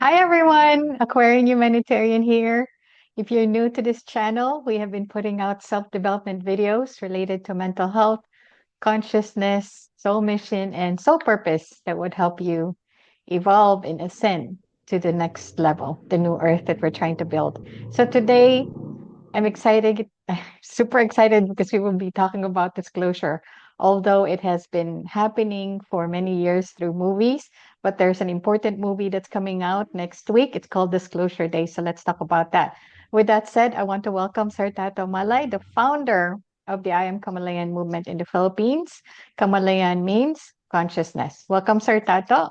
Hi everyone, Aquarian Humanitarian here. If you're new to this channel, we have been putting out self-development videos related to mental health, consciousness, soul mission, and soul purpose that would help you evolve and ascend to the next level, the new earth that we're trying to build. So today I'm excited, super excited because we will be talking about disclosure. Although it has been happening for many years through movies, but there's an important movie that's coming out next week. It's called Disclosure Day. So let's talk about that. With that said, I want to welcome Sir Tato Malay, the founder of the AM Kamalayan Movement in the Philippines. Kamalayan means consciousness. Welcome, Sir Tato.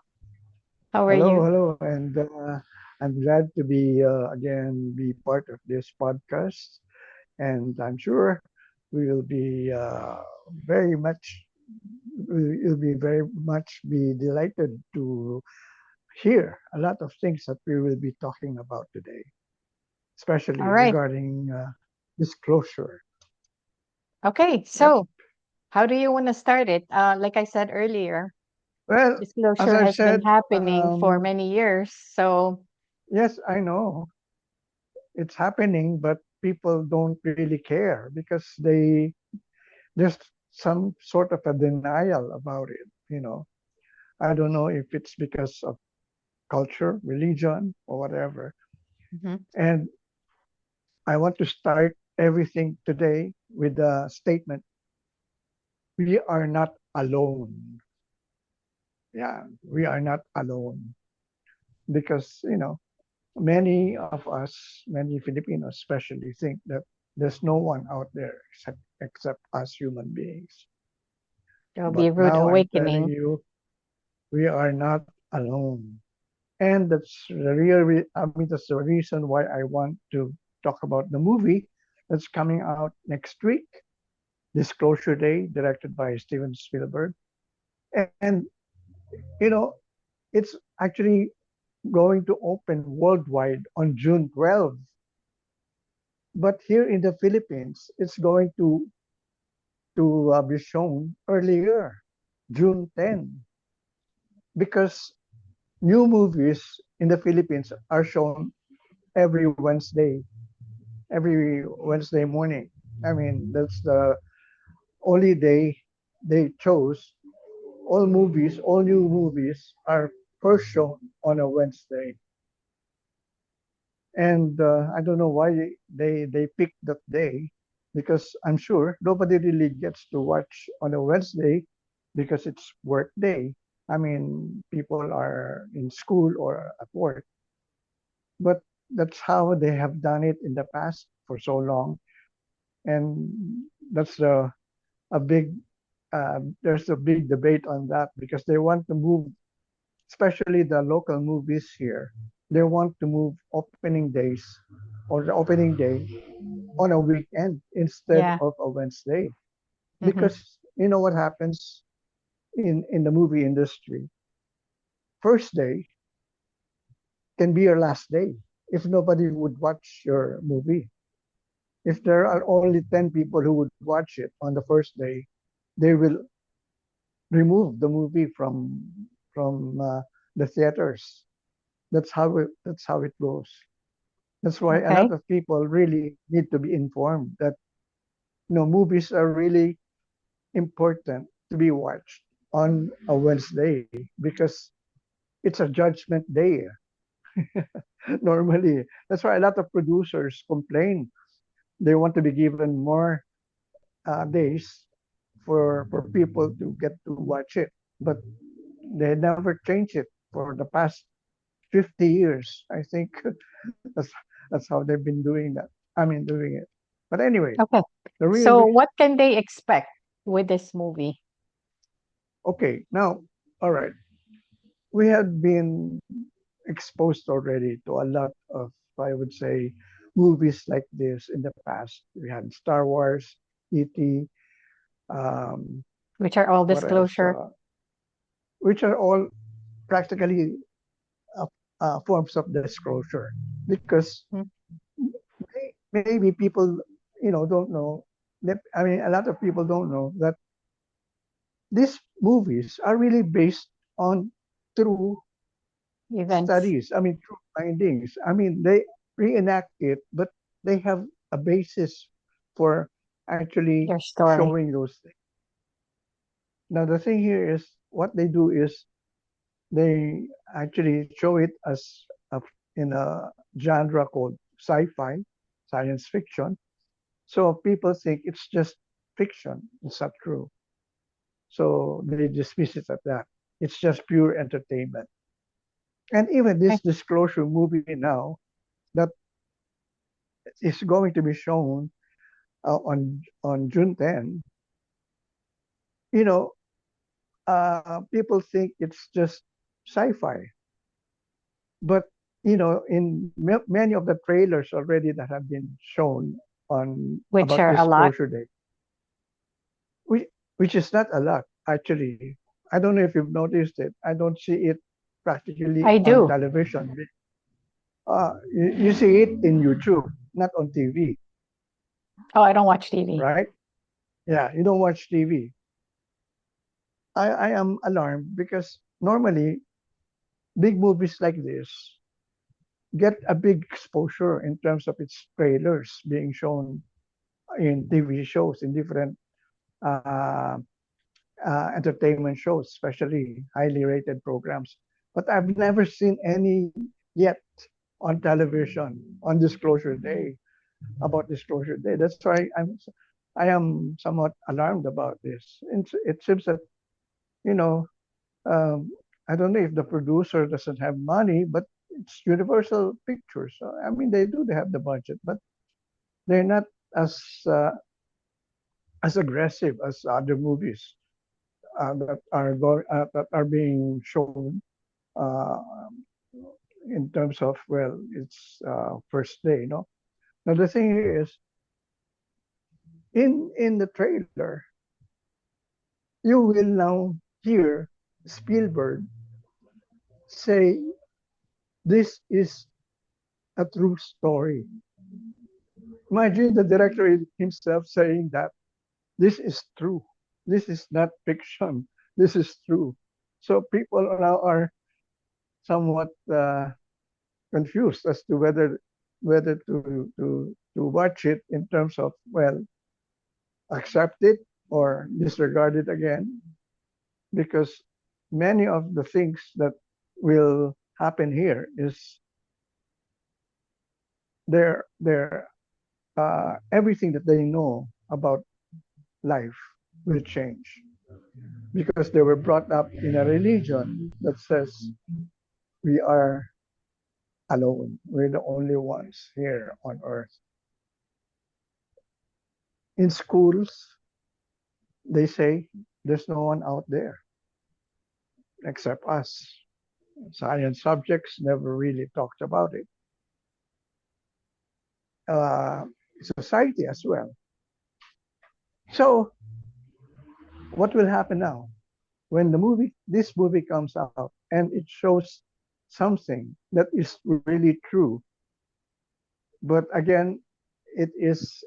How are Hello, you? hello, and I'm glad to be again be part of this podcast, and I'm sure we will be very much will be very much be delighted to hear a lot of things that we will be talking about today, All especially right. regarding disclosure. Okay. Yep. So, how do you want to start it? Like I said earlier, Well, as disclosure I've has been said, happening for many years. So, yes, I know it's happening, but people don't really care because there's some sort of a denial about it. I don't know if it's because of culture, religion, or whatever. mhm. And I want to start everything today with a statement: we are not alone. Yeah, we are not alone because many of us, many Filipinos especially, think that there's no one out there except us human beings. There'll be But a rude now I'm telling awakening. you, we are not alone. And I mean, that's the reason why I want to talk about the movie that's coming out next week, Disclosure Day, directed by Steven Spielberg. And, you know, it's actually going to open worldwide on June 12th. But here in the Philippines, it's going to be shown earlier, June 10, because new movies in the Philippines are shown every Wednesday morning. I mean, that's the only day they chose. All new movies are first shown on a Wednesday. And I don't know why they picked that day because I'm sure nobody really gets to watch on a Wednesday because it's work day. I mean, people are in school or at work, but that's how they have done it in the past for so long. And that's a big there's a big debate on that because they want to move, especially the local movies here. They want to move opening days or the opening day on a weekend instead Yeah. of a Wednesday. hmm Because you know what happens in the movie industry? First day can be your last day if nobody would watch your movie. If there are only 10 people who would watch it on the first day, they will remove the movie from the theaters. That's how it goes. That's why a Okay. lot of people really need to be informed that movies are really important to be watched on a Wednesday because it's a judgment day normally. That's why a lot of producers complain. They want to be given more days for people to get to watch it, but they never change it for the past 50 years. I think that's that's how they've been doing that. I mean, doing it. But anyway, Okay. the real So, what can they expect with this movie? okay now, all right. We had been exposed already to a lot of, I would say, movies like this in the past. We had Star Wars, E.T., um, Which are all what else? disclosure? Which are all practically uh, forms of disclosure because Mhm. maybe people, don't know. I mean, a lot of people don't know that these movies are really based on through Events, studies. I mean, through findings. I mean, they reenact it, but they have a basis for actually their story. showing those things. Now, the thing here is what they do is they actually show it as in a genre called sci-fi, science fiction. So people think it's just fiction. It's not true. So they dismiss it at that. It's just pure entertainment. And even Okay. this disclosure movie now that is going to be shown on June 10, you know, people think it's just sci-fi, but in many of the trailers already that have been shown on Which about are a lot. Disclosure Day, which, which is not a lot actually. I don't know if you've noticed it. I don't see it practically I on do. television. You see it in YouTube, not on TV, Oh, I don't watch TV. right? Yeah, you don't watch TV. I am alarmed because normally big movies like this get a big exposure in terms of its trailers being shown in TV shows, in different uh, entertainment shows, especially highly rated programs. But I've never seen any yet on television on Disclosure Day about Disclosure Day. That's why I am somewhat alarmed about this. It seems that you know um, I don't know if the producer doesn't have money, but it's Universal Pictures. So, I mean, they have the budget, but they're not as uh, as aggressive as other movies that are being shown uh, in terms of well, it's first day. Now the thing here is in the trailer, you will now hear Spielberg say this is a true story. Imagine the director himself saying that this is true. This is not fiction. This is true. So people now are somewhat confused as to whether to watch it in terms of well accept it or disregard it again because many of the things that will happen here is their everything that they know about life will change because they were brought up in a religion that says we are alone. We're the only ones here on earth. In schools, they say there's no one out there except us. Science subjects never really talked about it. Uh, Society as well. So, what will happen now when this movie comes out, and it shows something that is really true? But again, it is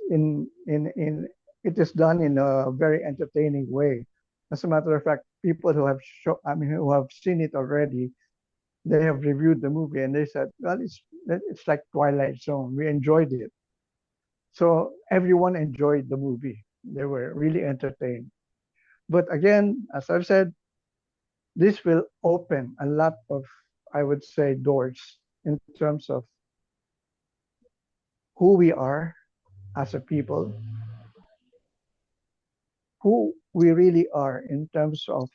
it is done in a very entertaining way. As a matter of fact, people who have seen it already, they have reviewed the movie and they said, well, it's like Twilight Zone. We enjoyed it. So everyone enjoyed the movie. They were really entertained. But again, as I've said, this will open a lot of, I would say, doors in terms of who we are as a people, who we really are in terms of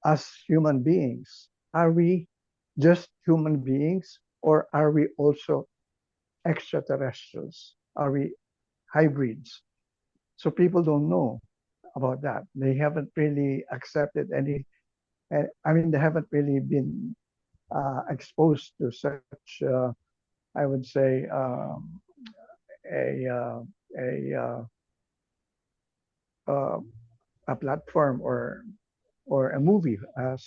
as human beings. Are we just human beings or are we also extraterrestrials? Are we hybrids? So people don't know about that. They haven't really accepted any, I mean, they haven't really been exposed to such, I would say, a, uh, a, uh, uh, a platform or a movie as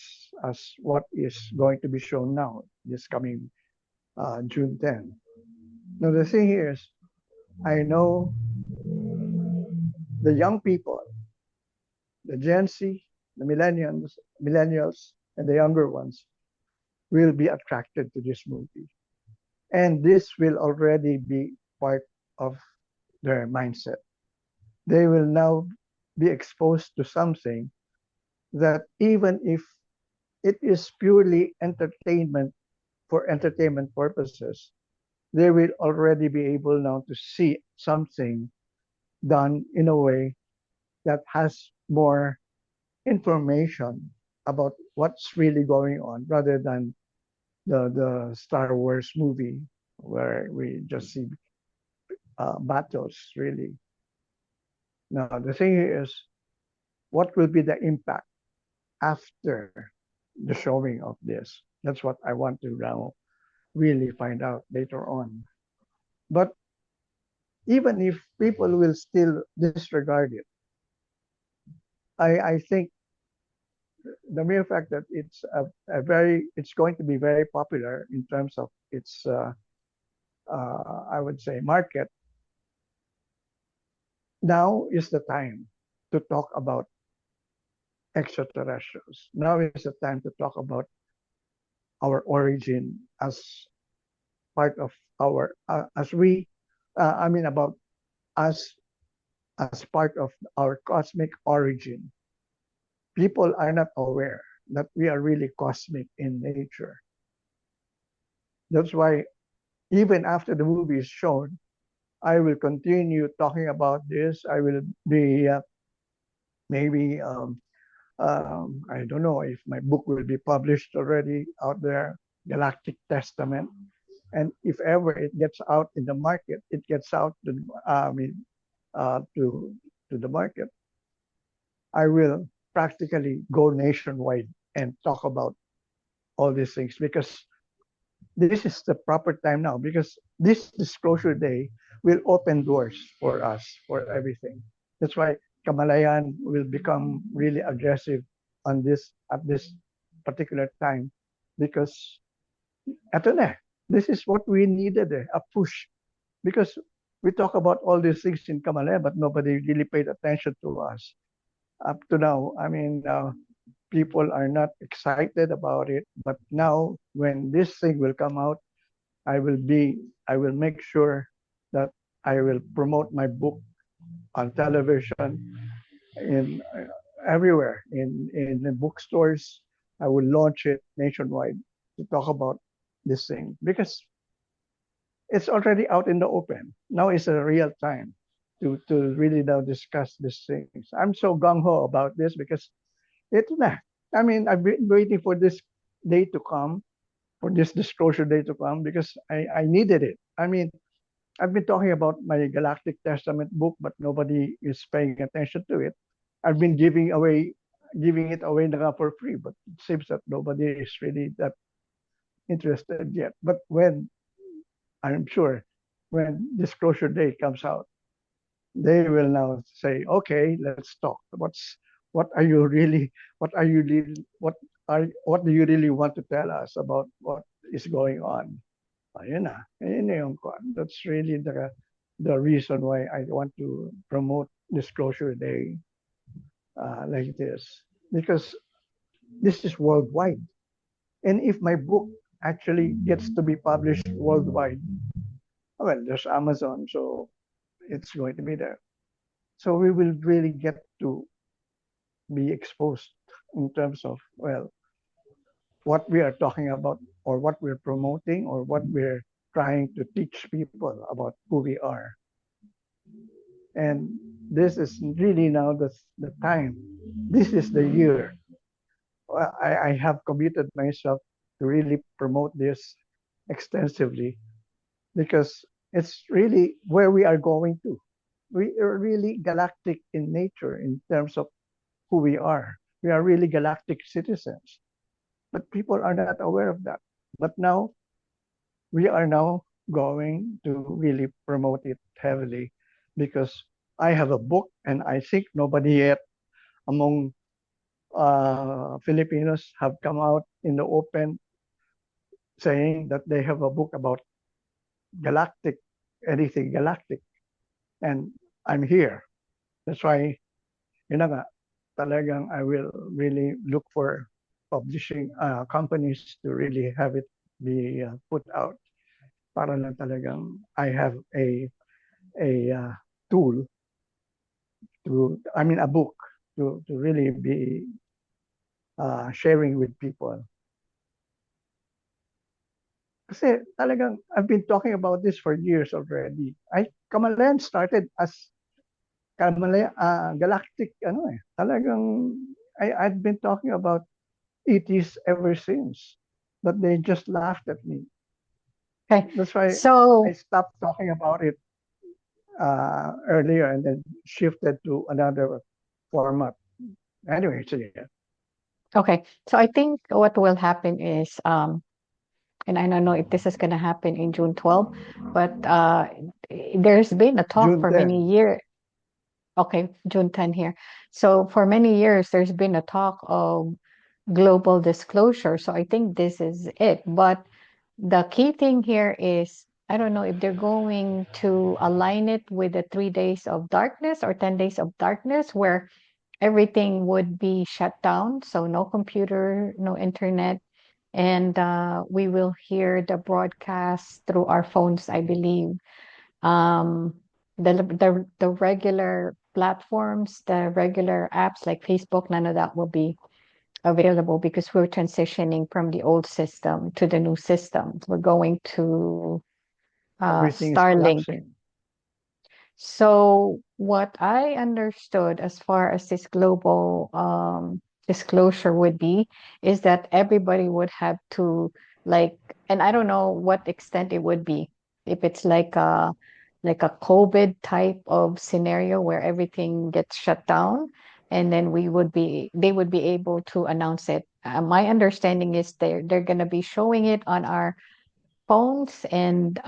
what is going to be shown now this coming June 10. Now the thing here is, I know the young people, the Gen Z, the millennials, and the younger ones will be attracted to this movie. And this will already be part of their mindset. They will now be exposed to something that even if it is purely entertainment for entertainment purposes, they will already be able now to see something done in a way that has more information about what's really going on rather than the Star Wars movie where we just see battles really. Now the thing is, what will be the impact after the showing of this? That's what I want to now really find out later on. But even if people will still disregard it, I think the mere fact that it's it's going to be very popular in terms of its I would say market. Now is the time to talk about extraterrestrials. Now is the time to talk about our origin as part of our as we I mean about us as part of our cosmic origin. People are not aware that we are really cosmic in nature. That's why even after the movie is shown, I will continue talking about this. I will be maybe I don't know if my book will be published already out there, Galactic Testament. And if ever it gets out in the market, it gets out to, I mean, to the market, I will practically go nationwide and talk about all these things because this is the proper time now because this disclosure day will open doors for us for everything. That's why Kamalayan will become really aggressive on this at this particular time because eto na, this is what we needed, a push. Because we talk about all these things in Kamalayan, but nobody really paid attention to us. Up to now, I mean, people are not excited about it. But now, when this thing will come out, I will make sure that I will promote my book on television, in everywhere, in the bookstores. I will launch it nationwide to talk about this thing because it's already out in the open. Now is a real time to really now discuss these things. I'm so gung ho about this because it's na. I mean, I've been waiting for this day to come, for this disclosure day to come because I needed it. I mean, I've been talking about my Galactic Testament book, but nobody is paying attention to it. I've been giving it away for free, but it seems that nobody is really that interested yet. But when I'm sure when disclosure day comes out, they will now say, okay, let's talk. What are you really what do you really want to tell us about what is going on? Ayun na. Ayun na yung kwan. That's really the reason why I want to promote Disclosure Day like this. Because this is worldwide. And if my book actually gets to be published worldwide, well, there's Amazon, so it's going to be there. So we will really get to be exposed in terms of, well, what we are talking about or what we're promoting or what we're trying to teach people about who we are. And this is really now the time. This is the year. I have committed myself to really promote this extensively because it's really where we are going to. We are really galactic in nature in terms of who we are. We are really galactic citizens. But people are not aware of that. But now we are now going to really promote it heavily because I have a book and I think nobody yet among Filipinos have come out in the open saying that they have a book about galactic, anything galactic. And I'm here. That's why, yun na nga, talagang I will really look for publishing companies to really have it be put out para lang talagang I have a tool a book to really be sharing with people. Kasi talagang I've been talking about this for years already. Kamalayan started as Kamalayan galactic talagang I've been talking about ETs ever since. But they just laughed at me. Okay. That's why I So, stopped talking about it earlier and then shifted to another format. Anyway, so yeah. okay. So I think what will happen is, and I don't know if this is going to happen in June 12th, but there's been a talk June for many 10. years. Okay, June 10 here. So for many years, there's been a talk of global disclosure. So I think this is it. But the key thing here is, I don't know if they're going to align it with the 3 days of darkness or 10 days of darkness, where everything would be shut down. So no computer, no internet, and we will hear the broadcast through our phones, I believe. Um, the regular platforms, the regular apps like Facebook, none of that will be available because we're transitioning from the old system to the new system. We're going to Everything is Starlink. collapsing. So what I understood as far as this global disclosure would be is that everybody would have to, like, and I don't know what extent it would be. If it's like a COVID type of scenario where everything gets shut down, and then they would be able to announce it. My understanding is they're gonna be showing it on our phones, and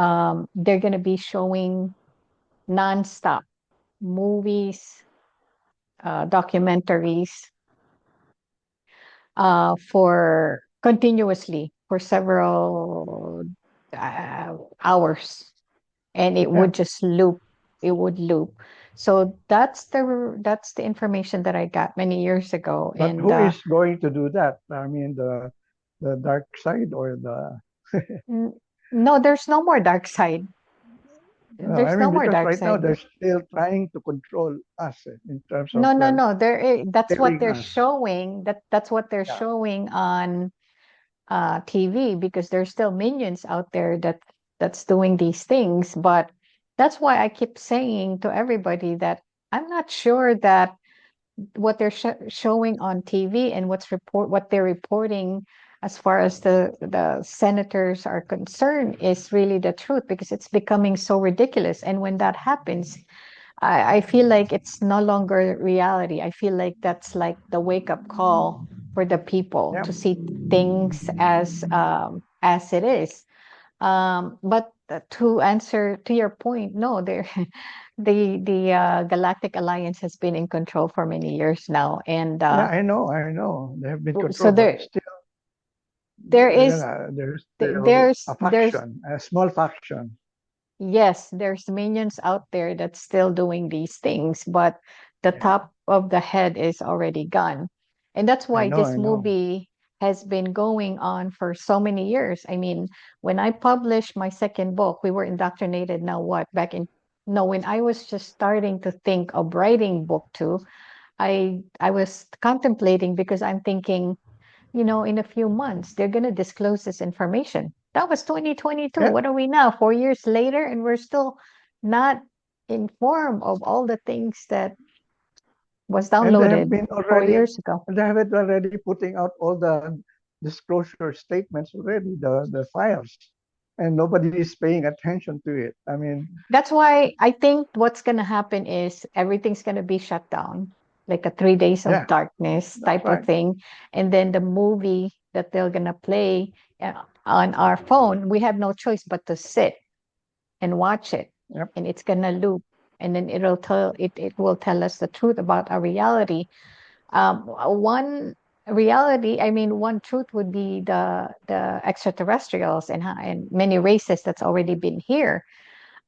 they're gonna be showing nonstop movies, documentaries for continuously for several hours, and it Yeah. would just loop. It would loop. So that's the information that I got many years ago, But and who is going to do that? I mean, the dark side or the n- no, there's no more dark side. I There's no mean, more because dark right now side. they're still trying to control us in terms of No, no, no. That's what scaring they're us. showing. That's what they're Yeah. showing on TV, because there's still minions out there that's doing these things. But that's why I keep saying to everybody that I'm not sure that what they're showing on TV and what they're reporting as far as the senators are concerned is really the truth, because it's becoming so ridiculous. And when that happens, I feel like it's no longer reality. I feel like that's like the wake up call for the people Yeah. to see things as it is. But to answer to your point, no, there the Galactic Alliance has been in control for many years now, and Yeah, I know, I know. They have been so controlled, but still, there is there's still a there's faction, a small faction. yes, there's minions out there that's still doing these things, but the Yeah, top of the head is already gone. And that's why I this know. movie has been going on for so many years. I mean, when I published my second book, we were indoctrinated now what? Back in no, when I was just starting to think of writing book two, I was contemplating because I'm thinking, in a few months, they're going to disclose this information. That was 2022. Yeah, What are we now? 4 years later, and we're still not informed of all the things that was and they have downloaded been 4 years ago. already putting out all the disclosure statements already, the files, and nobody is paying attention to it. I mean, That's why I think what's going to happen is everything's going to be shut down, like a 3 days of yeah, darkness that's type of right. thing. And then the movie that they're going to play on our phone, we have no choice but to sit and watch it, Yep, and it's gonna loop, and then it will tell us the truth about our reality. One reality, I mean, one truth would be the extraterrestrials and many races that's already been here.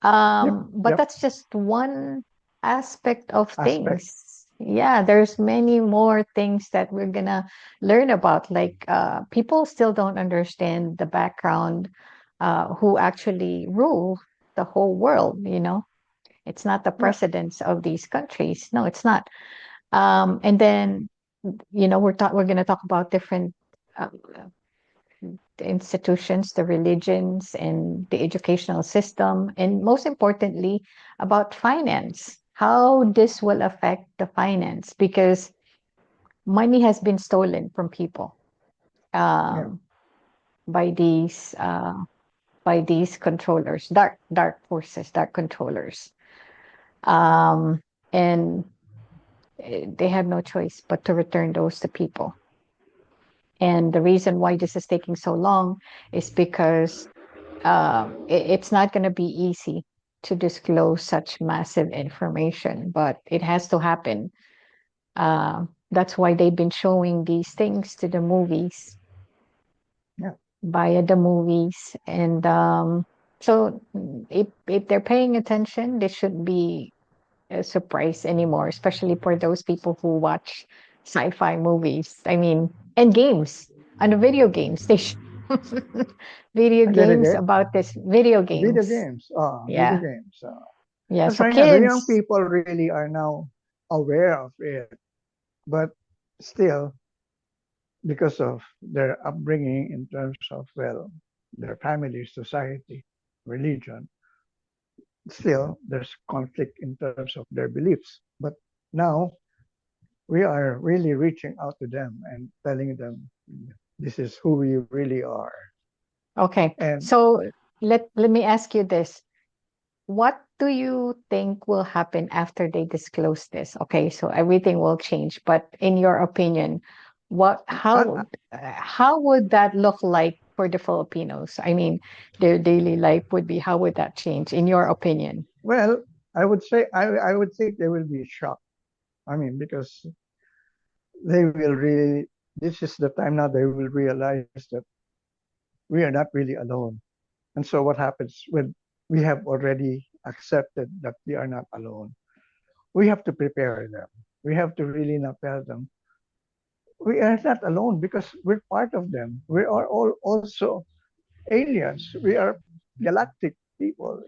yep, But yep. that's just one aspect of Aspect. things. Yeah, there's many more things that we're gonna learn about. Like people still don't understand the background, who actually rule the whole world, you know. It's not the Yeah, presidents of these countries. No, it's not. And then, you know, we're gonna talk about different uh, institutions, the religions, and the educational system, and most importantly, about finance, how this will affect the finance, because money has been stolen from people, yeah. um, by these controllers, dark forces, dark controllers, um, and they have no choice but to return those to people. And the reason why this is taking so long is because it's not going to be easy to disclose such massive information, but it has to happen. That's why they've been showing these things to the movies, Yeah. via the movies, and so if they're paying attention, this should be a surprise anymore, especially for those people who watch sci-fi movies. I mean, and games, and the video games. They video Again, games again. about this video Video games. games. Video Yeah, games. yeah. That's So right. Yeah, the young kids. people really are now aware of it, but still, because of their upbringing in terms of, well, their family, society, religion, still there's conflict in terms of their beliefs. But now we are really reaching out to them and telling them this is who we really are. Okay, And so let me ask you this: what do you think will happen after they disclose this? Okay, so everything will change, but in your opinion, what I, how would that look like for the Filipinos? I mean, their daily life would be, how would that change in your opinion? well, I would say I would think they will be shocked. I mean, because they will really, this is the time now they will realize that we are not really alone. And so what happens when we have already accepted that we are not alone? We have to prepare them. We have to really not tell them we are not alone because we're part of them. We are all also aliens. We are galactic people.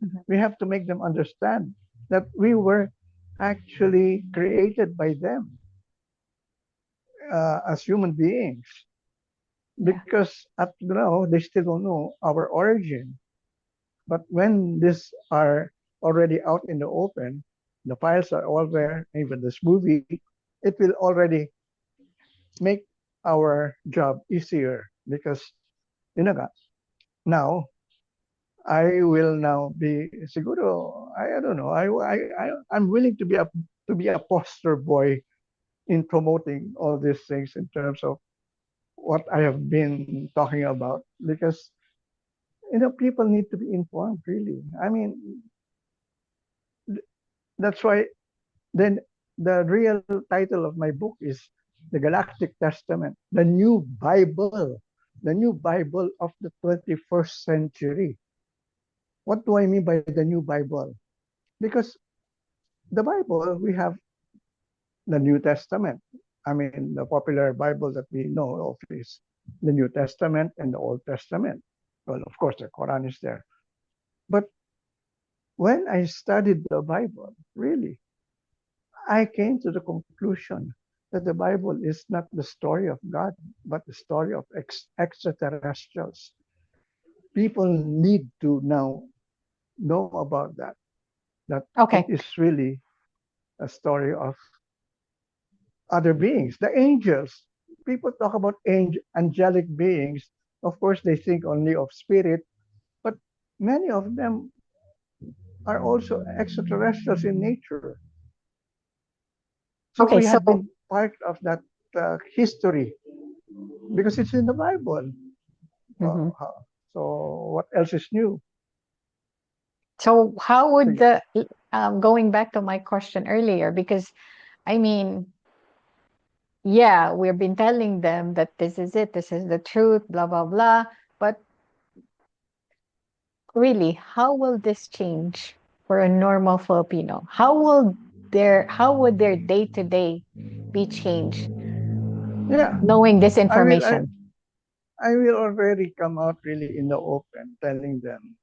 Mhm. We have to make them understand that we were actually created by them as human beings. Yeah. Because up to now they still don't know our origin. But when these are already out in the open, the files are all there, even this movie, it will already make our job easier because you know nga, now I will now be siguro I don't know I'm willing to be a poster boy in promoting all these things in terms of what I have been talking about because people need to be informed really. I mean that's why then the real title of my book is The Galactic Testament, the new Bible of the 21st century. What do I mean by the new Bible? Because the Bible, we have the New Testament. I mean, the popular Bible that we know of is the New Testament and the Old Testament. Well, of course, the Quran is there. But when I studied the Bible, really, I came to the conclusion that the Bible is not the story of God, but the story of extraterrestrials. People need to now know about that it Okay. is really a story of other beings, the angels. People talk about angelic beings. Of course, they think only of spirit, but many of them are also extraterrestrials in nature. So Okay. we So have been part of that history because it's in the Bible. mhm. So what else is new? So how would Sige. the going back to my question earlier, because I mean, yeah, we've been telling them that this is it, this is the truth, blah blah blah. But really, how will this change for a normal Filipino? How will their day to day be changed Yeah, knowing this I will. information? I will already come out really in the open, telling them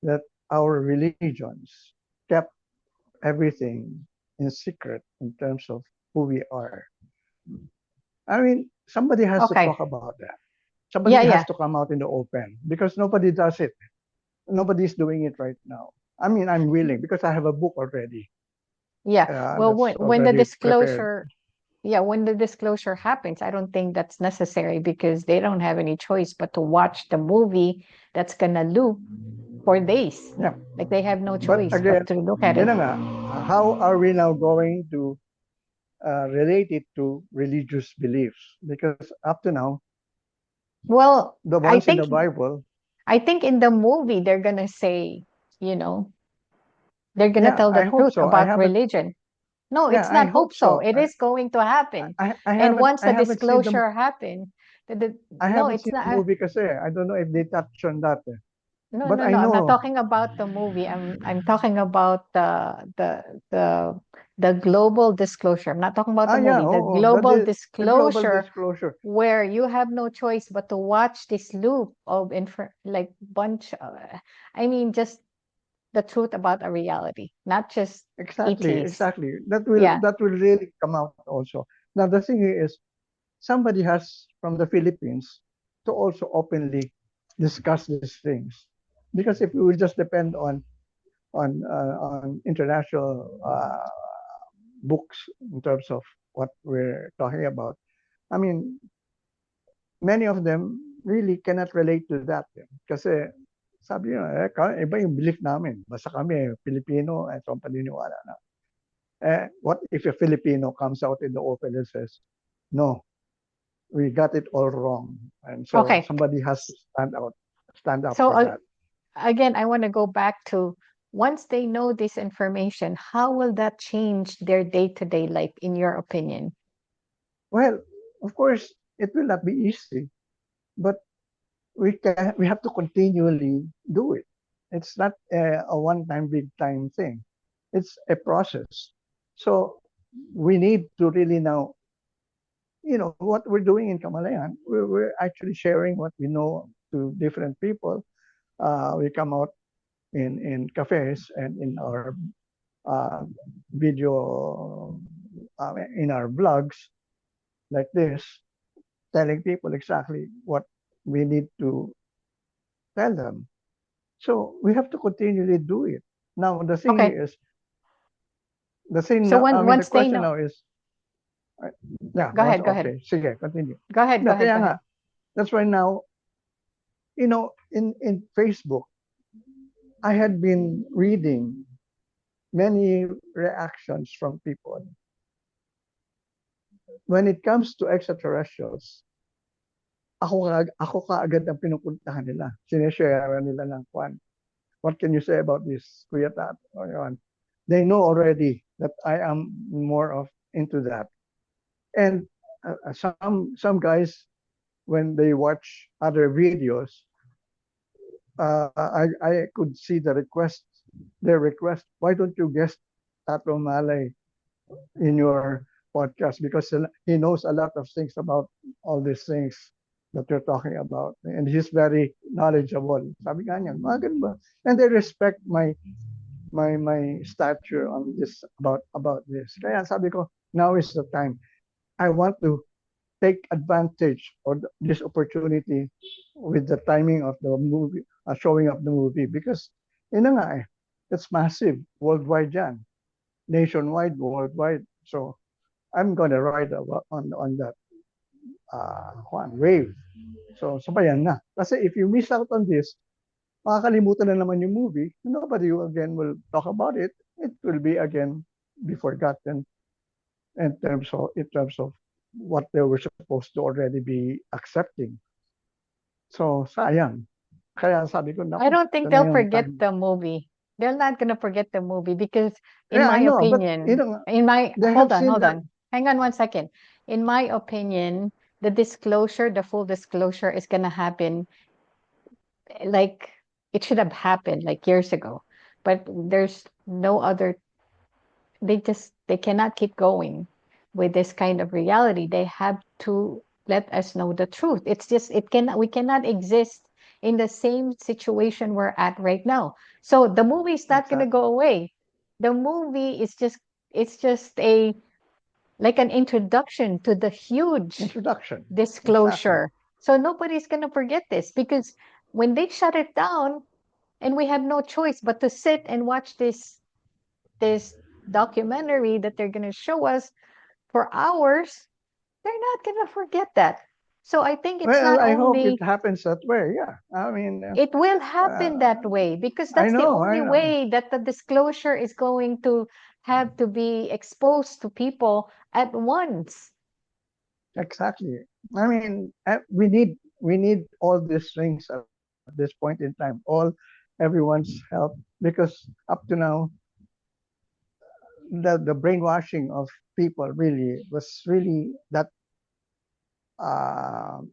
that our religions kept everything in secret in terms of who we are. I mean, somebody has to Okay. talk about that. Somebody Yeah, has yeah, to come out in the open because nobody does it. Nobody's doing it right now. I mean, I'm willing because I have a book already yeah. Well, that's when the already prepared. disclosure, yeah, when the disclosure happens, I don't think that's necessary because they don't have any choice but to watch the movie that's gonna loop for days. Yeah. Like they have no But choice but again, to look at yun it. na nga, how are we now going to relate it to religious beliefs? Because up to now, Well, the I ones in think the Bible, I think in the movie they're gonna say, you know, they're gonna yeah, tell the I hope truth so. I about haven't, religion. No, yeah, it's I not hope hope so. so. It is going to happen. And haven't, once I the haven't seen disclosure happen, I no, haven't it's seen the not. movie kasi I don't know if they touch on that. No, But no, I no. I'm not know, talking about the movie. I'm talking about the the global disclosure. I'm not talking about the yeah, movie. The oh, global the global disclosure disclosure. where you have no choice but to watch this loop of like bunch I mean just the truth about a reality, not just Exactly, ETs. exactly. Yeah. That will really come out also. Now the thing is, somebody has from the Philippines to also openly discuss these things. Because if we will just depend on international books in terms of what we're talking about, I mean, many of them really cannot relate to that. Kasi sabi nyo, iba yung belief namin. Basta kami, Pilipino, ito ang paniniwala na. What if a Filipino comes out in the open and says, no, we got it all wrong. And so Okay. somebody has to stand up So for that. again, I want to go back to once they know this information, how will that change their day-to-day life, in your opinion? Well, of course, it will not be easy, but we have to continually do it. It's not a one-time, big-time thing. It's a process. So we need to really now, what we're doing in Kamalayan, we're actually sharing what we know to different people. We come out in cafes and in our uh, video, in our blogs like this, telling people exactly what we need to tell them. So we have to continually do it. Now the thing Okay. is, the thing So now, I when mean, the once they question know, now is, uh, yeah, go once ahead, go ahead. okay, sige, continue. Go ahead, go Yeah, ahead, kaya go nga, ahead. that's why now, in Facebook, I had been reading many reactions from people when it comes to extraterrestrials. Ako kaagad ang pinupuntahan nila. Sineshare nila ng kwan. What can you say about this, Kuya Tat? Or yun. They know already that I am more of into that. And some guys, when they watch other videos, I could see their request. Why don't you guest Tato Malay in your podcast? Because he knows a lot of things about all these things that you're talking about. And he's very knowledgeable. Sabi nga niya, mga ganun ba? And they respect my stature on this about this. Kaya sabi ko, now is the time. I want to take advantage of this opportunity with the timing of the movie, showing of the movie, because yun na nga it's massive worldwide yan, nationwide, worldwide. So I'm gonna ride on that wave. So sabayan na. Kasi if you miss out on this, makakalimutan na naman yung movie. Nobody again will talk about it. It will be again be forgotten in terms of what they were supposed to already be accepting. So sayang. Kaya sabi ko, I naku, don't think ito na they'll yung forget time. the movie. They're not gonna forget the movie because, in Yeah, I my know, but opinion, they have hold on, seen hold that. on, hang on one second. In my opinion, the full disclosure is gonna happen like it should have happened like years ago. But there's no other. They just They cannot keep going with this kind of reality. They have to let us know the truth. It's just we cannot exist in the same situation we're at right now. So the movie is not going to Exactly. go away. The movie is just it's just a like an introduction to the huge Introduction. Exactly. disclosure. So nobody's going to forget this because when they shut it down and we have no choice but to sit and watch this documentary that they're going to show us for hours, they're not going to forget that. So I think it's Well, not I hope it only happens that way. Yeah. I mean, it will uh, happen that way because that's the I only know. way that the disclosure is going to have to be exposed to people at once. Exactly. I mean, we need all these things at this point in time. Everyone's help because up to now the brainwashing of people really was really that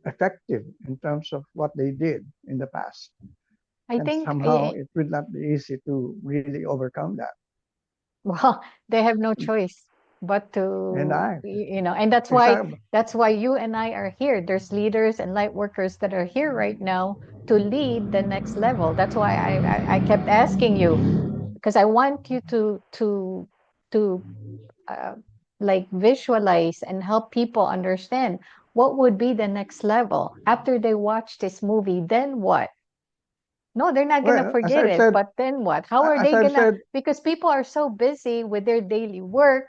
effective in terms of what they did in the past. I And think somehow it will not be easy to really overcome that. well, they have no choice but And to, I, and exactly. that's why you and I are here. There's leaders and light workers that are here right now to lead the next level. That's why I kept asking you because I want you to uh, like visualize and help people understand what would be the next level after they watch this movie. Then what? No, they're not going to Well, forget it. But then what? How are as they I've going to? said, Because people are so busy with their daily work.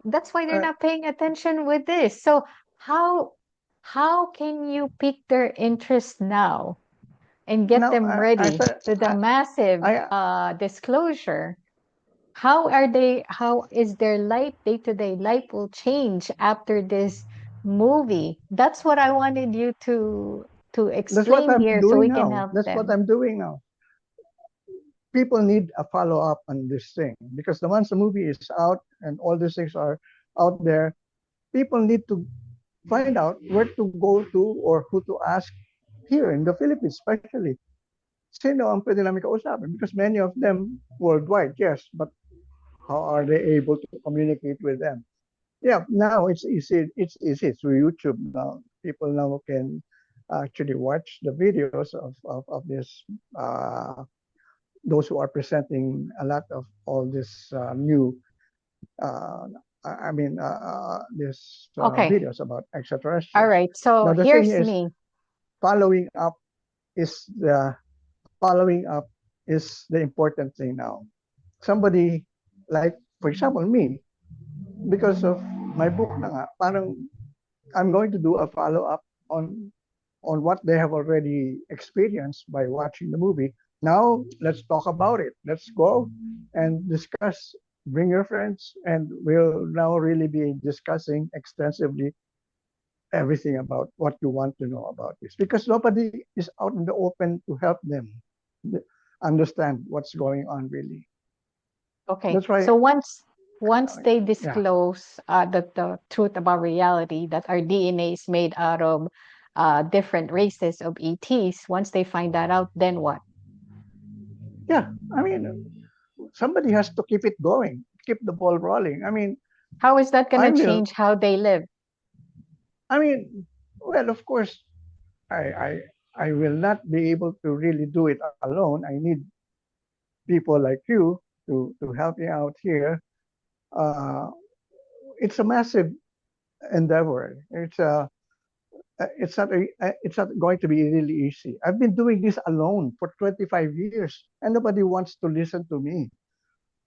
That's why they're uh, not paying attention with this. So how how can you pique their interest now and get now them ready said, to the massive I disclosure? How is their life, day-to-day life will change after this movie? That's what I wanted you to that's what explain I'm here so doing we can now. help That's what them. I'm doing now. People need a follow up on this thing because the once the movie is out and all these things are out there, people need to find out where to go to or who to ask here in the Philippines, especially. Sino ang pwede namin kausapin? Because many of them worldwide, yes, but how are they able to communicate with them? Yeah, now it's easy. It's easy through YouTube now. People now can actually watch the videos of this those who are presenting a lot of all this new uh, this Okay. videos about All extraterrestrials. right. So Now the thing here's is, me. following up is the following up is the important thing now. Somebody like, for example, me, because of my book na nga, parang I'm going to do a follow up on what they have already experienced by watching the movie. Now let's talk about it. Let's go and discuss. Bring your friends, and we'll now really be discussing extensively everything about what you want to know about this because nobody is out in the open to help them understand what's going on really. Okay. That's why, So once they yeah, disclose the truth about reality that our DNA is made out of different races of ETs, once they find that out, then what? yeah. I mean, somebody has to keep it going, keep the ball rolling. I mean, How is that going I to will. change how they live? I mean, well, of course, I I I will not be able to really do it alone. I need people like you to help me out here. Uh, it's a massive endeavor. It's not going to be really easy. I've been doing this alone for 25 years and nobody wants to listen to me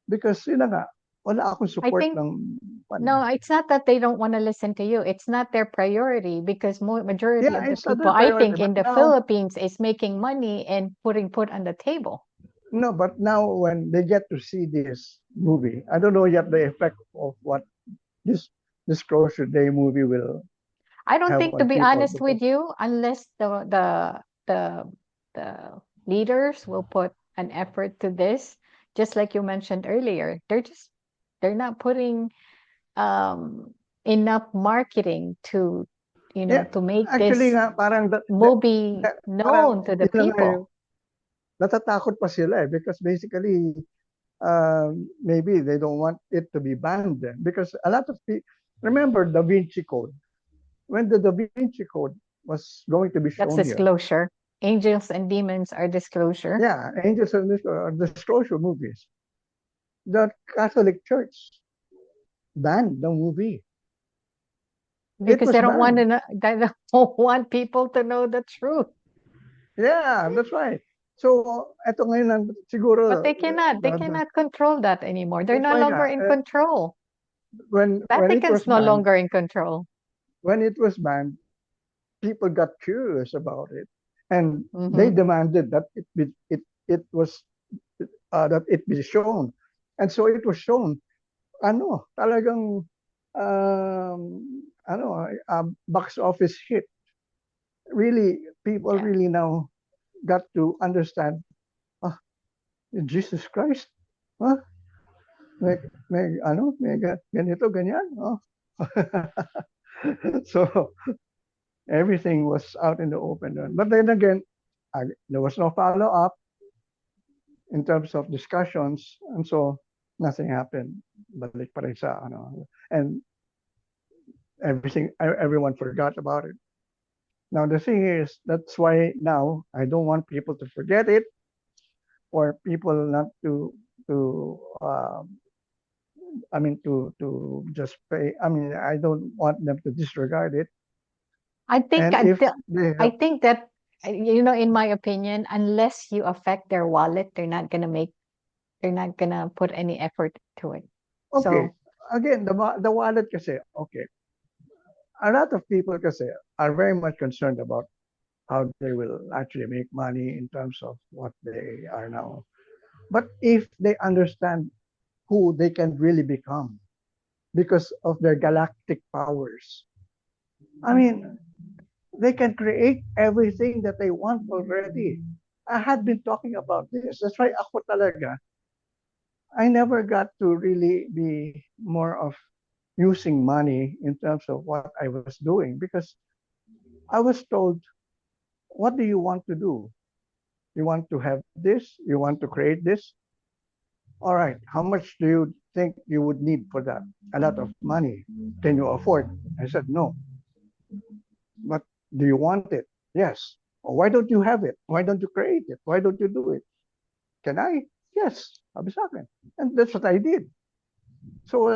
because yun na nga, wala akong I support think ng no, it's not that they don't want to listen to you. It's not their priority because majority yeah, of the it's not people their I priority. think But in the now, Philippines is making money and putting put on the table. no, but now when they get to see this movie, I don't know yet the effect of what this Disclosure Day movie will I don't have think, on to be people honest because with you, unless the the leaders will put an effort to this, just like you mentioned earlier, they're not putting um enough marketing to yeah, to make actually this nga parang movie parang known to the yun na nga people. natatakot pa sila because basically maybe they don't want it to be banned then, because a lot of people remember Da Vinci Code. When the Da Vinci Code was going to be That's shown here, disclosure. Angels and demons are disclosure yeah, Angels and Disclosure movies, the Catholic Church banned the movie. It because was they don't want to banned. know, they don't want people to know the truth. Yeah, that's right. So, eto ngayon, But siguro, they cannot control that anymore. They're that's no why longer nga, in control. when it was Vatican's no banned, longer in control. when it was banned, people got curious about it, and they Hmm. demanded that it was that it be shown, and so it was shown. Ano, talagang box office hit. Really, people Yeah. really now got to understand. Ah, Jesus Christ. Huh? May, may ganito, ganyan. Oh. So everything was out in the open. But then again, there was no follow up in terms of discussions, and so nothing happened. Balik pa rin sa ano, and everyone forgot about it. Now the thing is, that's why now I don't want people to forget it, or people not to to just pay. I mean, I don't want them to disregard it. I think And I, if they I have, think that in my opinion, unless you affect their wallet, they're not gonna put any effort to it. okay, So again, the wallet kasi, okay, a lot of people kasi are very much concerned about how they will actually make money in terms of what they are now. But if they understand who they can really become because of their galactic powers, I mean, they can create everything that they want already. I had been talking about this. That's why ako talaga, I never got to really be more of using money in terms of what I was doing, because I was told, what do you want to do? You want to have this? You want to create this? All right, how much do you think you would need for that? A lot of money. Can you afford? I said, no. But do you want it? Yes. Well, why don't you have it? Why don't you create it? Why don't you do it? Can I? Yes. Sabi sa akin. And that's what I did. So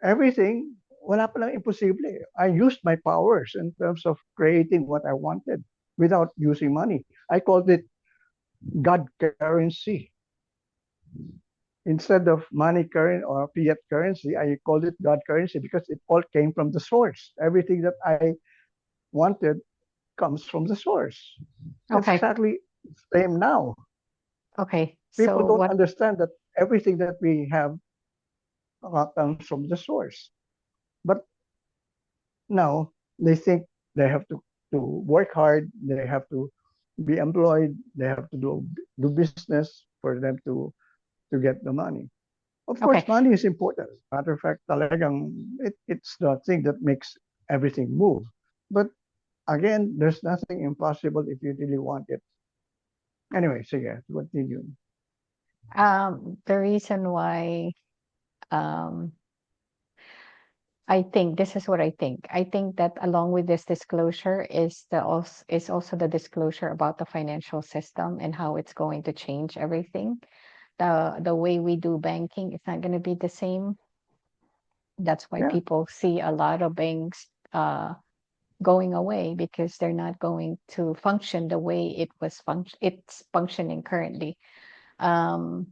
everything, wala palang imposible. I used my powers in terms of creating what I wanted without using money. I called it God currency. Instead of money current or fiat currency, I called it God currency because it all came from the source. Everything that I wanted comes from the source. That's okay, exactly the same now. okay. People So don't what? understand that everything that we have comes from the source. But now they think they have to work hard, they have to be employed, they have to do business for them to get the money. Of Okay, course, money is important. Matter of fact, talagang it's the thing that makes everything move. But again, there's nothing impossible if you really want it. Anyway, sige, continue. the reason why um I think this is what I think. I think that along with this disclosure is also the disclosure about the financial system and how it's going to change everything. The way we do banking is not going to be the same. That's why Yeah, people see a lot of banks going away because they're not going to function the way it's functioning currently. Um,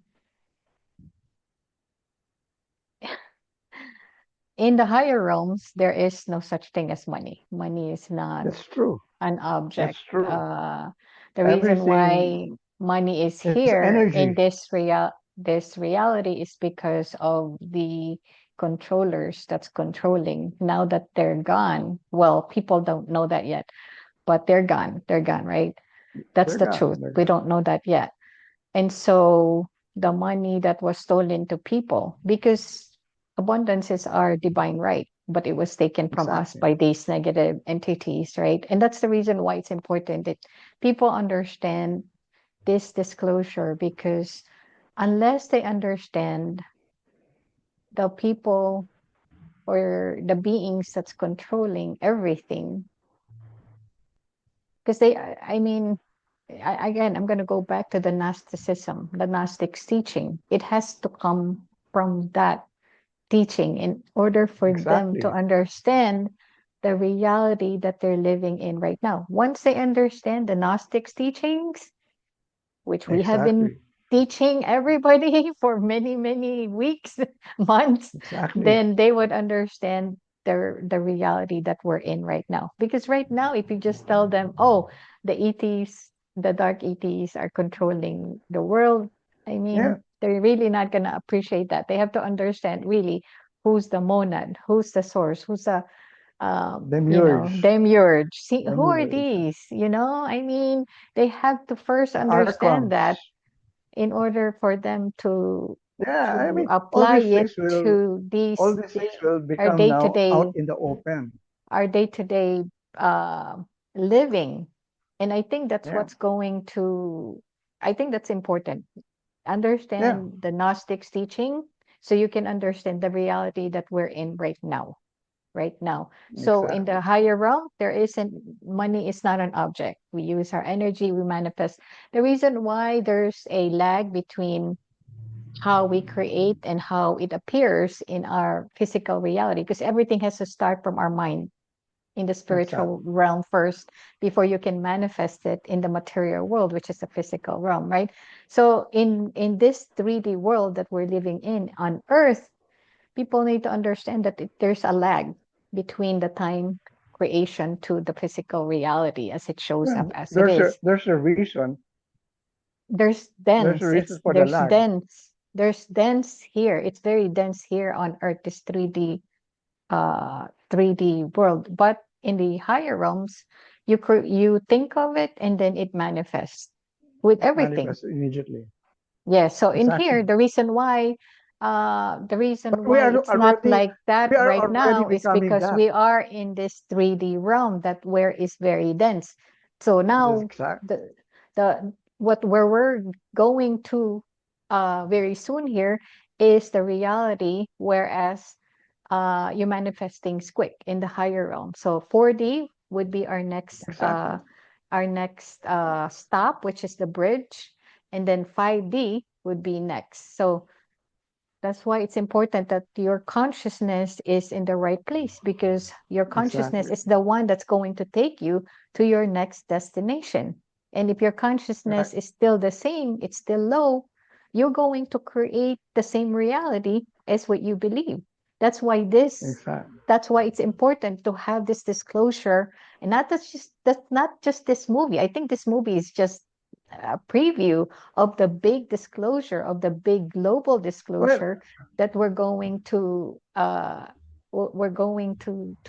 in the higher realms, there is no such thing as money. Money is not that's true. an That's object. true. The reason why Everything money is is here in energy. this reality is because of the controllers that's controlling. Now that they're gone, well, people don't know that yet, but they're gone. They're gone, right? That's They're the gone. truth. They're We gone. don't know that yet. And so the money that was stolen to people, because abundances are divine right, but it was taken from us Exactly. by these negative entities, right? And that's the reason why it's important that people understand this disclosure because unless they understand the people or the beings that's controlling everything. Because I mean, again, I'm going to go back to the Gnosticism, the Gnostic teaching. It has to come from that teaching in order for them to Exactly. understand the reality that they're living in right now. Once they understand the Gnostics teachings, which we have been Exactly. teaching everybody for many, many weeks, months, Exactly. then they would understand the reality that we're in right now. Because right now, if you just tell them, oh, the ETs, the dark ETs are controlling the world, I Yeah. mean, they're really not going to appreciate that. They have to understand really who's the monad, who's the source, who's the Demiurge. demiurge. See, who are Demiurge. these? I mean, they have to first The understand that archons. in order for them to Yeah, I mean, apply it to all these these things will our become day to now out day in the open. our day to day living, and I think that's Yeah. what's going to. I think that's important. Yeah. Understand the Gnostics teaching so you can understand the reality that we're in right now. Right now. So in the Exactly. higher realm, there isn't money is not an object. We use our energy, we manifest. The reason why there's a lag between how we create and how it appears in our physical reality, because everything has to start from our mind in the spiritual Exactly. realm first before you can manifest it in the material world, which is the physical realm, right? So in this 3D world that we're living in on earth, people need to understand that there's a lag between the time creation to the physical reality as it shows Yeah. up as it is. There's a reason. There's There's a dense, reason it's for the lag. there's dense here, it's very dense here on earth, this 3D world, but in the higher realms you think of it and then it manifests with It everything. manifests immediately. Yeah, so in here, Exactly. the reason But why it's not like that we are right already now is becoming because that. we are in this 3D realm that where is very dense. So That's now exact. the what where we're going to very soon here is the reality, whereas you manifest things quick in the higher realm. So 4D would be Exactly. our next stop, which is the bridge, and then 5D would be next. So that's why it's important that your consciousness is in the right place, because your consciousness Exactly. is the one that's going to take you to your next destination. And if your Right. consciousness is still the same, it's still low, you're going to create the same reality as what you believe. That's why Exactly. that's why it's important to have this disclosure, and that's not just this movie. I think this movie is just a preview of the big disclosure, of the big global Well, disclosure that we're going to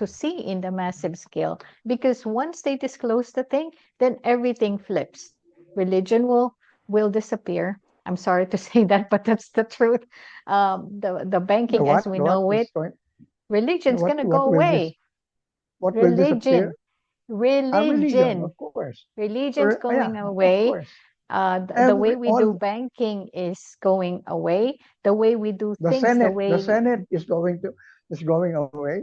see in the massive scale. Because once they disclose the thing, then everything flips. Religion will disappear. I'm sorry to say that, but that's the truth. The banking as we the what know it, is going religion's gonna go what will this away. what will disappear? Religion, A religion, religion, of course. religion's Yeah, going of away. course. The way Every we do all banking is going away. The way we do the things, the Senate, way is going away.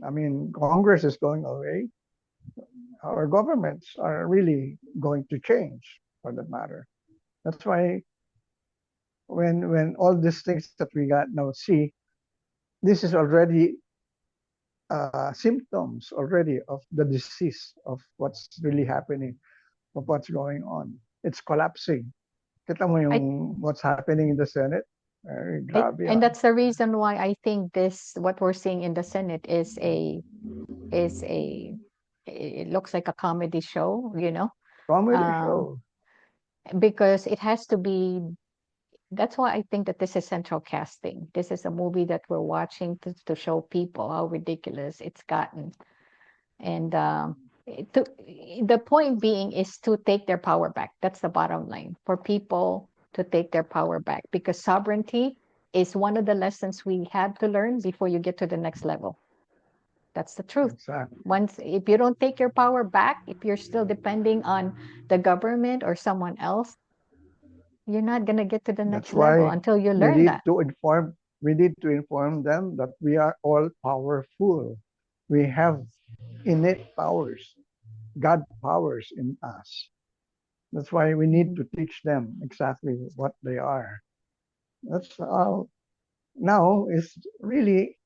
I mean, Congress is going away. Our governments are really going to change for that matter. That's why when all these things that we got now see, this is already symptoms already of the disease of what's really happening, of what's going on. It's collapsing. Kita mo I yung what's happening in the Senate? Ay, grabe and yan. that's the reason why I think this what we're seeing in the Senate is a it looks like a comedy show, Comedy um, show. because it has to be. That's why I think that this is central casting. This is a movie that we're watching to show people how ridiculous it's gotten. And the point being is to take their power back. That's the bottom line, for people to take their power back, because sovereignty is one of the lessons we have to learn before you get to the next level. That's the truth. Exactly. Once, if you don't take your power back, if you're still depending on the government or someone else, you're not going to get to the That's next level why until you we learn need that. to inform we need to inform them that we are all powerful. We have innate powers, God powers in us. That's why we need Mhm. to teach them exactly what they are. That's how now is really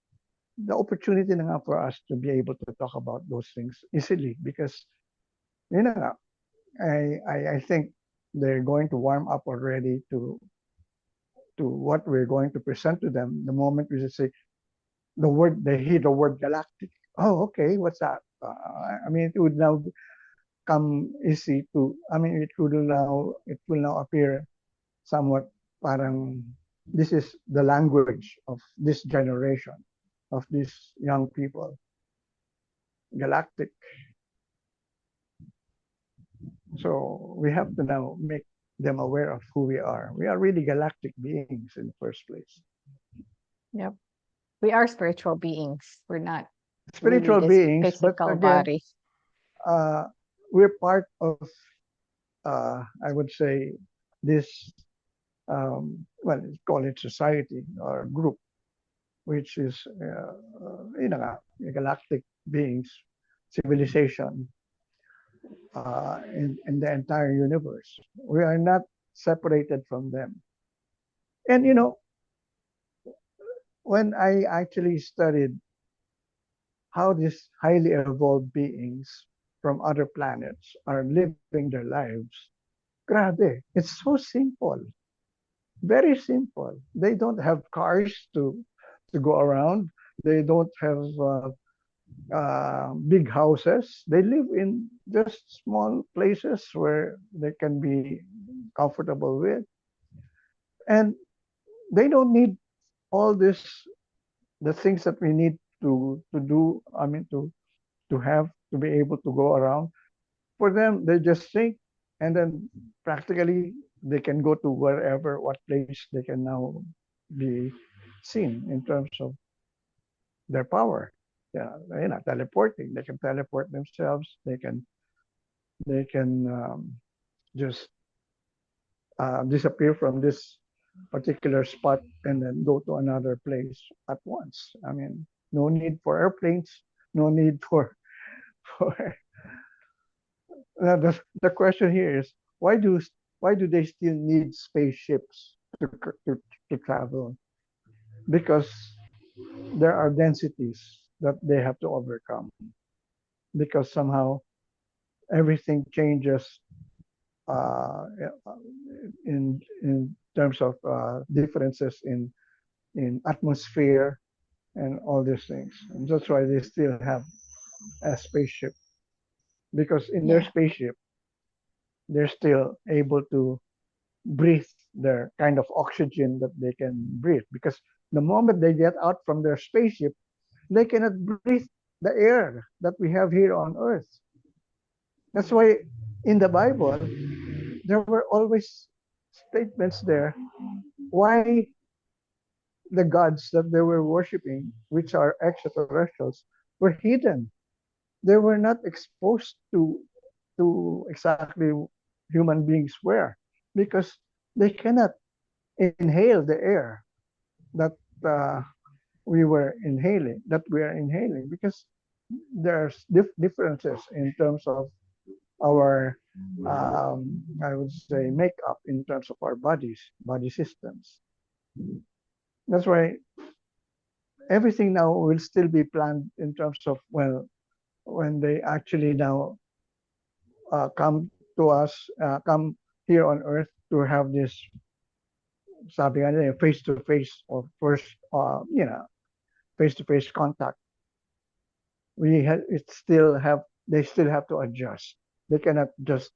the opportunity na nga for us to be able to talk about those things easily because you know I think they're going to warm up already to what we're going to present to them the moment we just say the word they hear the word galactic. Oh, okay, what's that? I mean, it would now come easy to. I mean, it will now appear somewhat parang this is the language of this generation of these young people. Galactic. So we have to now make them aware of who we are. We are really galactic beings in the first place. Yep. We are spiritual beings. We're not really Spiritual this beings, but physical again, body. uh, we're part of, I would say, this, well, call it society or group, which is, galactic beings, civilization in the entire universe. We are not separated from them. And, when I actually studied how these highly evolved beings from other planets are living their lives, grabe, it's so simple, very simple. They don't have cars to go around. They don't have big houses. They live in just small places where they can be comfortable with, and they don't need all this the things that we need to do. I mean to have to be able to go around. For them, they just think, and then practically they can go to wherever, what place they can now be seen in terms of their power. Yeah, teleporting. They can teleport themselves. They can just disappear from this particular spot and then go to another place at once. I mean, no need for airplanes. No need for for now, the question here is why do they still need spaceships to travel? Because there are densities that they have to overcome. Because somehow everything changes uh, in terms of differences in atmosphere and all these things. And that's why they still have a spaceship. Because in their Yeah. spaceship, they're still able to breathe their kind of oxygen that they can breathe. Because the moment they get out from their spaceship, they cannot breathe the air that we have here on Earth. That's why in the Bible, there were always statements there why the gods that they were worshiping, which are extraterrestrials, were hidden. They were not exposed to exactly human beings were because they cannot inhale the air that uh, we are inhaling because there's differences in terms of our I would say makeup in terms of our body systems. That's why everything now will still be planned in terms of, well, when they actually now come to us, come here on Earth to have this, sabi nga nila, face to face or first, face to face contact. It still have they still have to adjust. They cannot just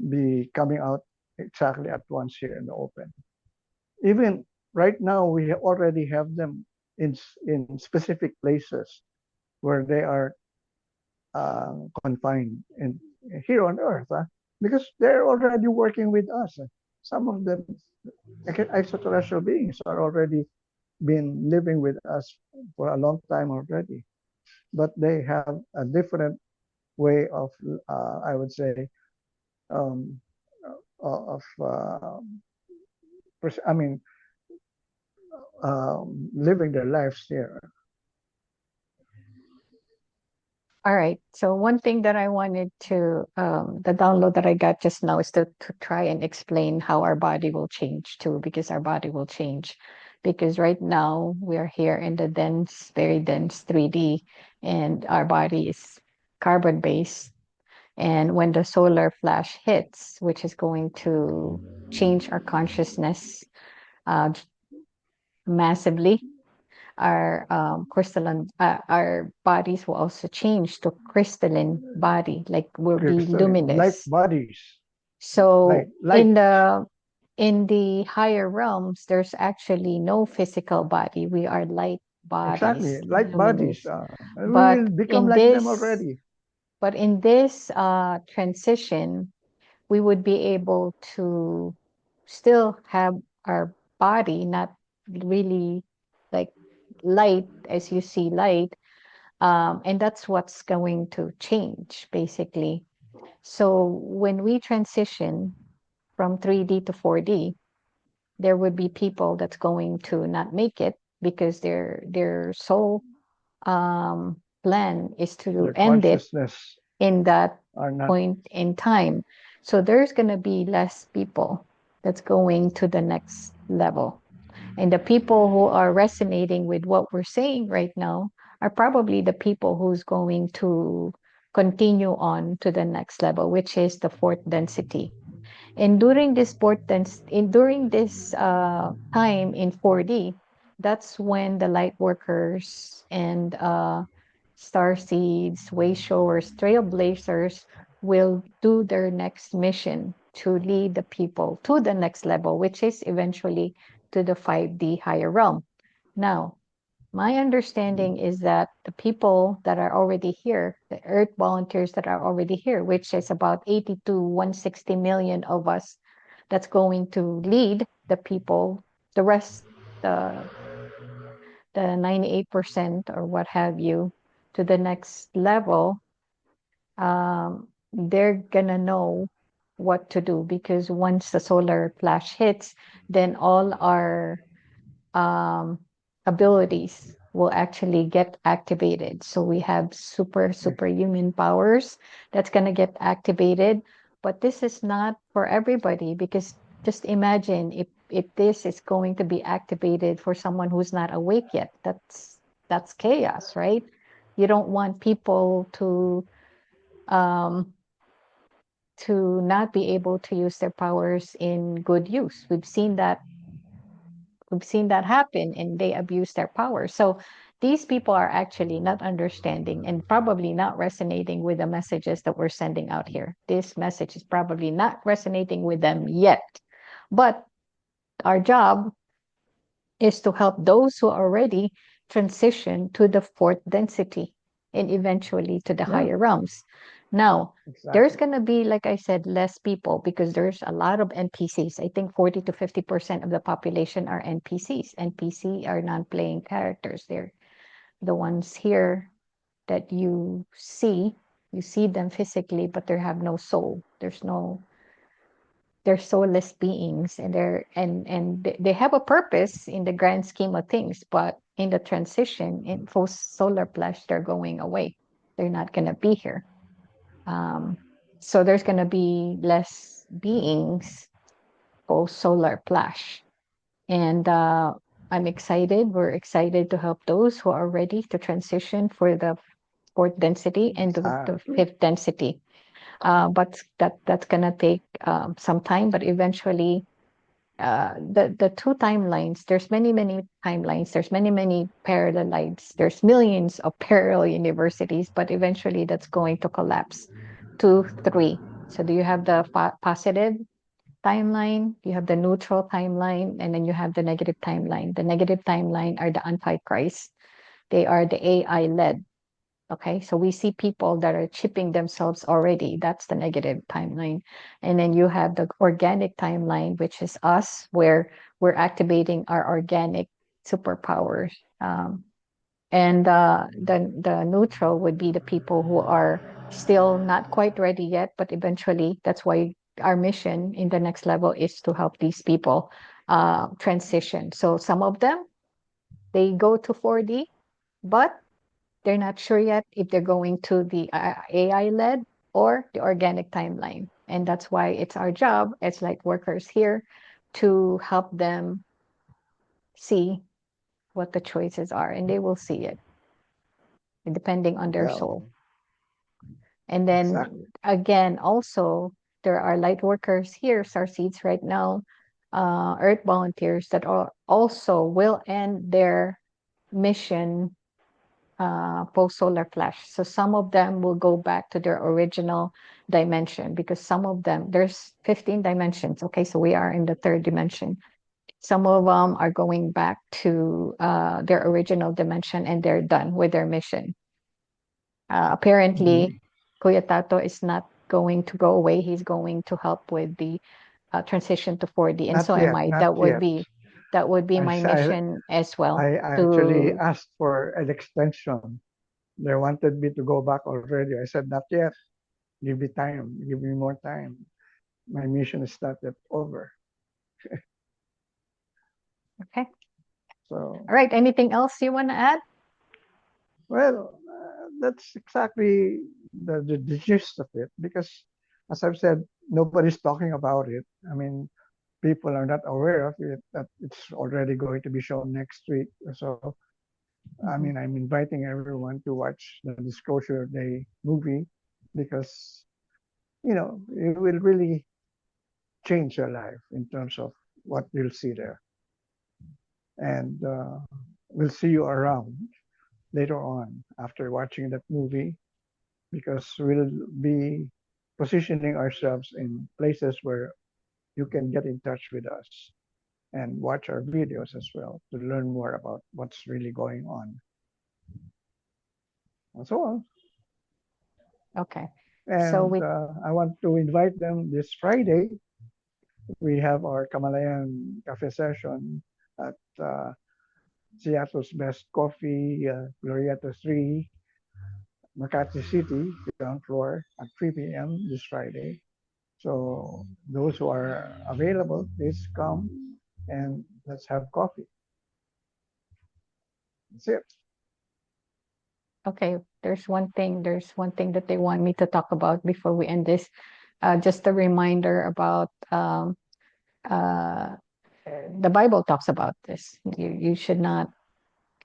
be coming out exactly at once here in the open. Even right now, we already have them in specific places where they are confined in here on Earth, because they're already working with us. Some of them extraterrestrial beings are already been living with us for a long time already, but they have a different way of, I would say, um, of I mean, living their lives here. All right. So one thing that I wanted to, the download that I got just now is to try and explain how our body will change too, because our body will change. Because right now we are here in the dense, very dense 3D, and our body is carbon based. And when the solar flash hits, which is going to change our consciousness uh, massively, our bodies will also change to crystalline body, like will be Crystalline, like luminous. bodies, like So light. in the higher realms, there's actually no physical body. We are light bodies, Exactly, light bodies. luminous. We But will become in like them this, already. but in this transition, we would be able to still have our body not really like light as you see light, and that's what's going to change basically. So when we transition from 3D to 4D, there would be people that's going to not make it because their sole plan is to Their end it consciousness in that are not point in time. So there's going to be less people that's going to the next level. And the people who are resonating with what we're saying right now are probably the people who's going to continue on to the next level, which is the fourth density. And during this time in 4D, that's when the light workers and star seeds, way showers, trailblazers will do their next mission to lead the people to the next level, which is eventually to the 5D higher realm. Now, my understanding is that the people that are already here, the Earth volunteers that are already here, which is about 80 to 160 million of us, that's going to lead the people, the rest, the, the 98% or what have you, to the next level, they're gonna know what to do because once the solar flash hits, then all our um, abilities will actually get activated. So we have superhuman powers that's going to get activated. But this is not for everybody because just imagine if this is going to be activated for someone who's not awake yet. That's chaos, right? You don't want people um, to not be able to use their powers in good use. We've seen that happen and they abuse their power. So these people are actually not understanding and probably not resonating with the messages that we're sending out here. This message is probably not resonating with them yet. But our job is to help those who already transition to the fourth density and eventually to the yeah, higher realms. Now, there's exactly. going to be, like I said, less people because there's a lot of NPCs. I think 40 to 50% of the population are NPCs. NPC are non-playing characters. They're the ones here that you see. You see them physically, but they have no soul. They're soulless beings and they have a purpose in the grand scheme of things, but in the transition in post solar flash they're going away, they're not going to be here. um, so there's going to be less beings post solar flash, and we're excited to help those who are ready to transition for the fourth density and the Exactly. fifth density. But that's going to take some time, but eventually the two timelines, there's many timelines, there's many parallel lines, there's millions of parallel universities, but eventually that's going to collapse to three. So do you have the positive timeline, you have the neutral timeline, and then you have the negative timeline. The negative timeline are the antichrist. They are the AI led. Okay, so we see people that are chipping themselves already. That's the negative timeline. And then you have the organic timeline, which is us, where we're activating our organic superpowers. And the neutral would be the people who are still not quite ready yet, but eventually that's why our mission in the next level is to help these people transition. So some of them, they go to 4D, but they're not sure yet if they're going to the AI led or the organic timeline. And that's why it's our job as light workers here to help them see what the choices are, and they will see it depending on their soul. Well, And then exactly. again, also, there are light workers here, star seeds right now, earth volunteers that are also will end their mission post solar flash. So some of them will go back to their original dimension because some of them, there's 15 dimensions. Okay, so we are in the third dimension. Some of them are going back to their original dimension and they're done with their mission. Apparently, Mhm. Kuya Tato is not going to go away. He's going to help with the transition to 4D, and Not so am yet, I. not yet. That would be I, my s- I, mission as well. I actually To asked for an extension. They wanted me to go back already. I said, not yet. Give me time. Give me more time. My mission is not yet over. okay, So, all right. Anything else you want to add? well, that's exactly the gist of it. Because, as I've said, nobody's talking about it. I mean, people are not aware of it, that it's already going to be shown next week. So, I Mhm. mean, I'm inviting everyone to watch the Disclosure Day movie because, it will really change your life in terms of what you'll see there. And we'll see you around later on after watching that movie because we'll be positioning ourselves in places where you can get in touch with us and watch our videos as well to learn more about what's really going on and so on. Okay. So And we I want to invite them this Friday. We have our Kamalayan Cafe session at Seattle's Best Coffee, Glorieta 3, Makati City, ground floor at 3 p.m. this Friday. So those who are available, please come and let's have coffee. That's it. okay. There's one thing that they want me to talk about before we end this. Just a reminder about uh, the Bible talks about this. You should not.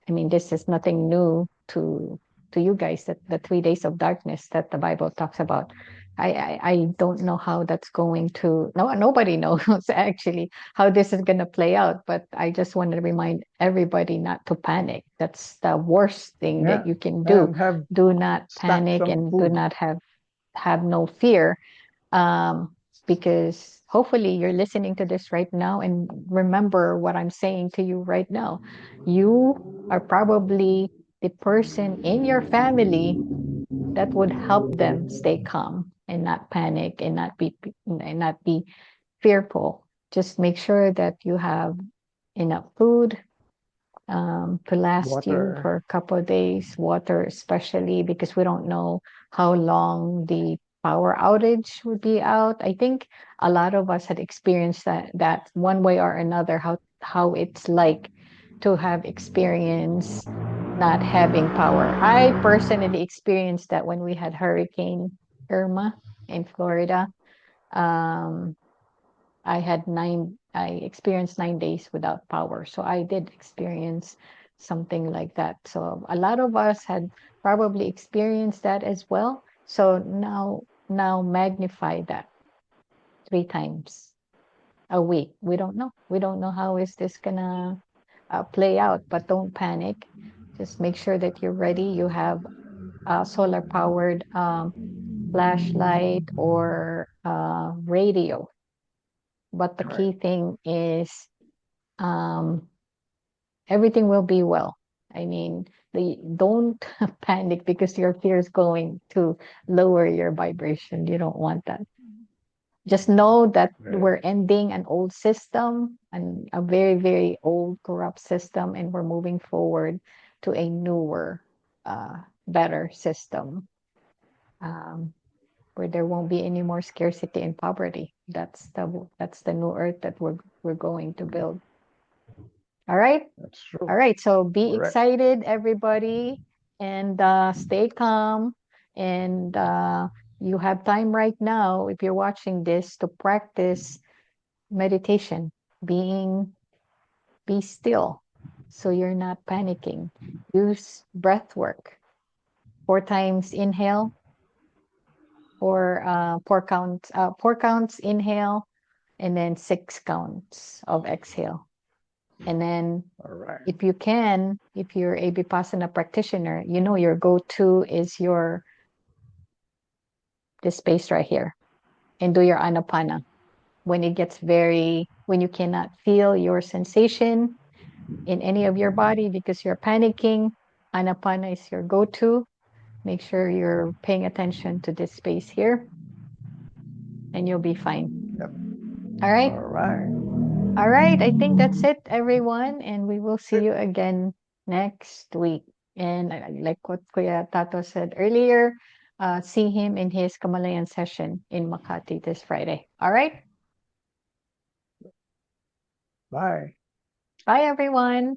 I mean, this is nothing new to you guys. That the 3 days of darkness that the Bible talks about. I don't know how that's going to. No, nobody knows actually how this is going to play out. But I just want to remind everybody not to panic. That's the worst thing that Yeah. you can do. And have Do not stack panic some and do food. not have no fear, um, because hopefully you're listening to this right now and remember what I'm saying to you right now. You are probably the person in your family that would help them stay calm and not panic and not be fearful. Just make sure that you have enough food, to last you Water. for a couple of days, water especially, because we don't know how long the power outage would be out. I think a lot of us had experienced that one way or another, how it's like to have experienced not having power. I personally experienced that when we had Hurricane Irma in Florida. Um, I experienced 9 days without power. So I did experience something like that. So a lot of us had probably experienced that as well. So now magnify that 3 times a week. We don't know. We don't know how is this gonna play out, but don't panic. Just make sure that you're ready. You have a solar powered flashlight or radio. But the Right. key thing is, um, everything will be well. I mean, don't panic because your fear is going to lower your vibration. You don't want that. Just know that Right. we're ending an old system and a very, very old, corrupt system, and we're moving forward to a newer, better system. Um, where there won't be any more scarcity and poverty. That's the new earth that we're going to build. All right. That's All true. right. So be Correct. excited, everybody, and stay calm. And you have time right now, if you're watching this, to practice meditation, being be still, so you're not panicking. Use breath work. 4 times inhale, or 4 counts inhale, and then 6 counts of exhale. And then, All right. if you can, if you're a Vipassana practitioner, your go-to is this space right here, and do your Anapana. When you cannot feel your sensation in any of your body because you're panicking, Anapana is your go-to. Make sure you're paying attention to this space here, and you'll be fine. Yep. All right. All right. All right. I think that's it, everyone. And we will see you again next week. And like what Kuya Tato said earlier, see him in his Kamalayan session in Makati this Friday. All right. Bye. Bye, everyone.